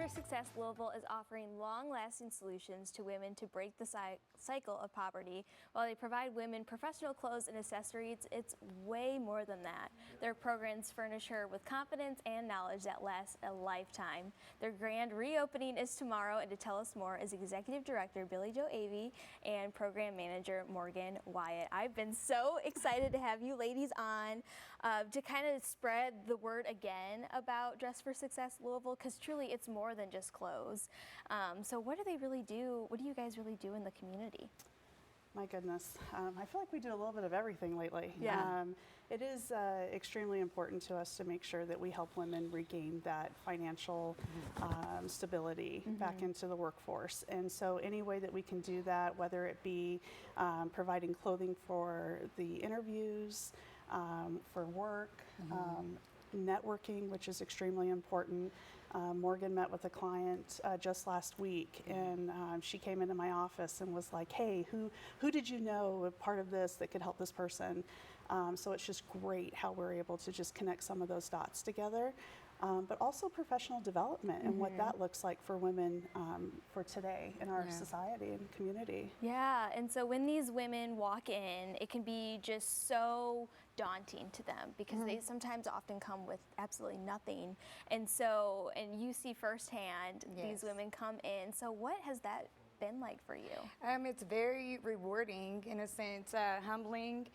for Success Louisville is offering long-lasting solutions to women to break the cycle of poverty. While they provide women professional clothes and accessories, it's way more than that. Their programs furnish her with confidence and knowledge that lasts a lifetime. Their grand reopening is tomorrow, and to tell us more is Executive Director Billy Joe Avey and Program Manager Morgan Wyatt. I've been so excited to have you ladies on to kind of spread the word again about Dress for Success Louisville, because truly it's more than just clothes. So what do they really do? What do you guys really do in the community? My goodness, I feel like we do a little bit of everything lately. Yeah. It is extremely important to us to make sure that we help women regain that financial stability back into the workforce. And so any way that we can do that, whether it be providing clothing for the interviews, for work, networking, which is extremely important. Morgan met with a client just last week, and she came into my office and was like, hey, who did you know a part of this that could help this person? So it's just great how we're able to just connect some of those dots together. But also professional development and what that looks like for women for today in our society and community. Yeah, and so when these women walk in, it can be just so daunting to them because they sometimes often come with absolutely nothing. And so, and you see firsthand these women come in. So what has that been like for you? It's very rewarding, in a sense, humbling.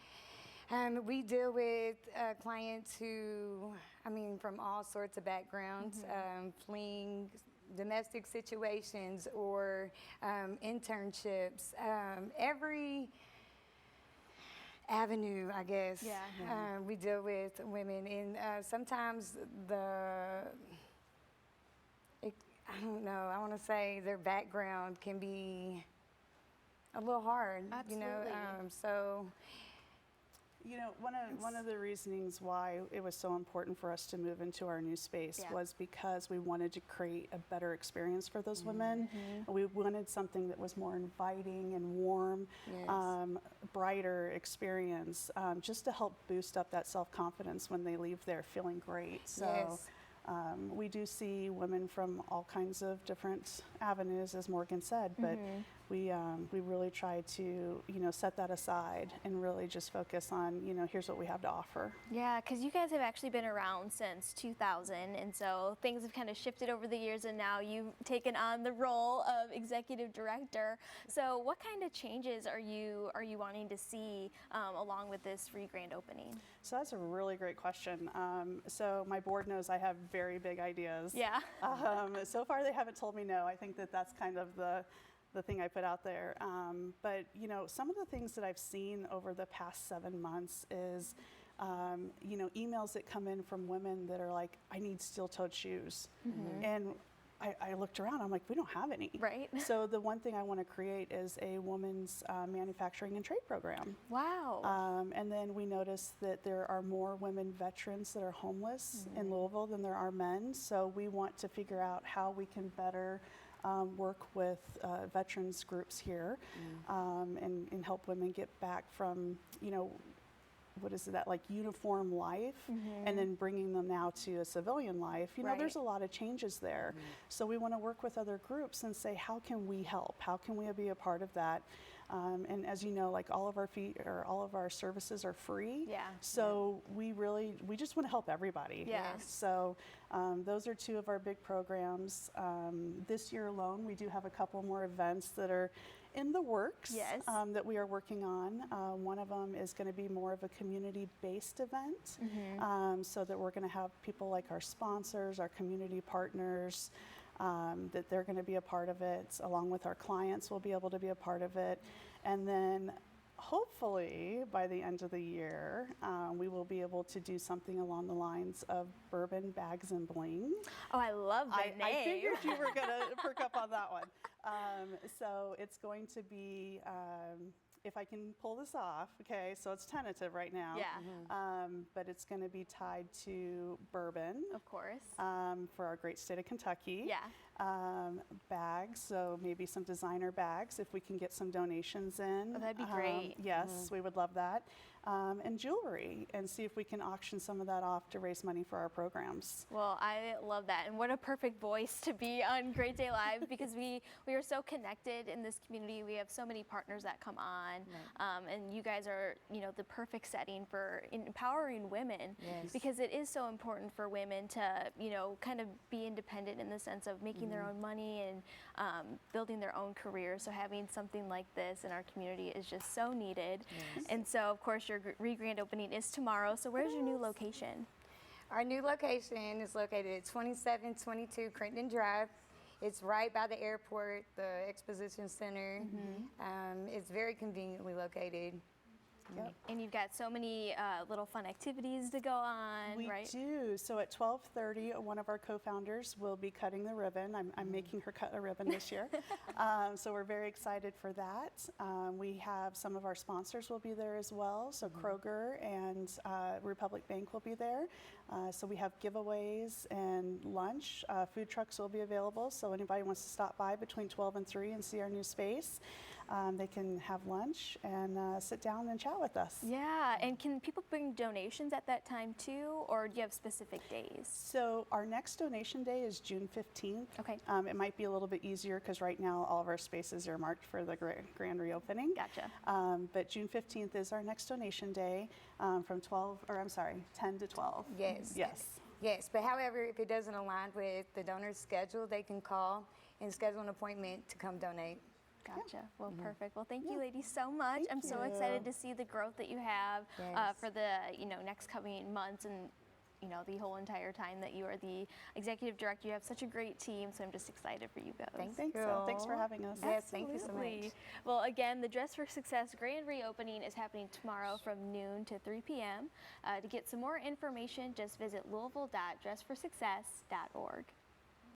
We deal with clients who, from all sorts of backgrounds, fleeing domestic situations or internships, every avenue, I guess. We deal with women, and sometimes I don't know, I want to say their background can be a little hard. Absolutely. So. You know, one of the reasonings why it was so important for us to move into our new space was because we wanted to create a better experience for those women. We wanted something that was more inviting and warm, brighter experience, just to help boost up that self-confidence when they leave there feeling great. So. We do see women from all kinds of different avenues, as Morgan said, but we really try to, set that aside and really just focus on, here's what we have to offer. Yeah, because you guys have actually been around since 2000, and so things have kind of shifted over the years, and now you've taken on the role of Executive Director. So what kind of changes are you wanting to see along with this grand opening? So that's a really great question. So my board knows I have very big ideas. Yeah. So far they haven't told me no. I think that's kind of the thing I put out there. But some of the things that I've seen over the past 7 months is, emails that come in from women that are like, I need steel-toed shoes. And I looked around, I'm like, we don't have any. Right. So the one thing I want to create is a women's manufacturing and trade program. Wow. And then we noticed that there are more women veterans that are homeless in Louisville than there are men. So we want to figure out how we can better work with veterans groups here and help women get back from, what is that, like uniform life, and then bringing them now to a civilian life. There's a lot of changes there. So we want to work with other groups and say, how can we help? How can we be a part of that? And as you know, like all of our services are free. Yeah. So we just want to help everybody. Yeah. So those are two of our big programs. This year alone, we do have a couple more events that are in the works that we are working on. One of them is going to be more of a community-based event, so that we're going to have people like our sponsors, our community partners, that they're going to be a part of it, along with our clients will be able to be a part of it. And then hopefully by the end of the year, we will be able to do something along the lines of Bourbon Bags and Bling. Oh, I love the name. I figured you were going to perk up on that one. So it's going to be, if I can pull this off, okay, so it's tentative right now. Yeah. But it's going to be tied to bourbon. Of course. For our great state of Kentucky. Yeah. Bags, so maybe some designer bags if we can get some donations in. Oh, that'd be great. Yes, we would love that. and jewelry, and see if we can auction some of that off to raise money for our programs. Well, I love that, and what a perfect voice to be on Great Day Live, because we are so connected in this community. We have so many partners that come on, and you guys are, you know, the perfect setting for empowering women, because it is so important for women to, you know, kind of be independent in the sense of making their own money and building their own career. So having something like this in our community is just so needed. And so, of course, your grand opening is tomorrow. So where's your new location? Our new location is located at 2722 Crittenden Drive. It's right by the airport, the exposition center. It's very conveniently located. And you've got so many little fun activities to go on, We right? do. So at 12:30, one of our co-founders will be cutting the ribbon. I'm making her cut a ribbon this year. So we're very excited for that. We have some of our sponsors will be there as well. So Kroger and Republic Bank will be there. So we have giveaways and lunch. Food trucks will be available. So anybody wants to stop by between 12 and 3 and see our new space, they can have lunch and sit down and chat with us. Yeah, and can people bring donations at that time too, or do you have specific days? So our next donation day is June 15th. Okay. It might be a little bit easier because right now all of our spaces are marked for the grand reopening. Gotcha. But June 15th is our next donation day from 10 to 12. Yes. Yes, but however, if it doesn't align with the donor's schedule, they can call and schedule an appointment to come donate. Gotcha. Well, perfect. Well, thank you, ladies, so much. I'm so excited to see the growth that you have for the next coming months and the whole entire time that you are the executive director. You have such a great team, so I'm just excited for you both. Thanks for having us. Yes, thank you so Absolutely. much. Well, again, the Dress for Success grand reopening is happening tomorrow from noon to 3 p.m. To get some more information, just visit louisville.dressforsuccess.org.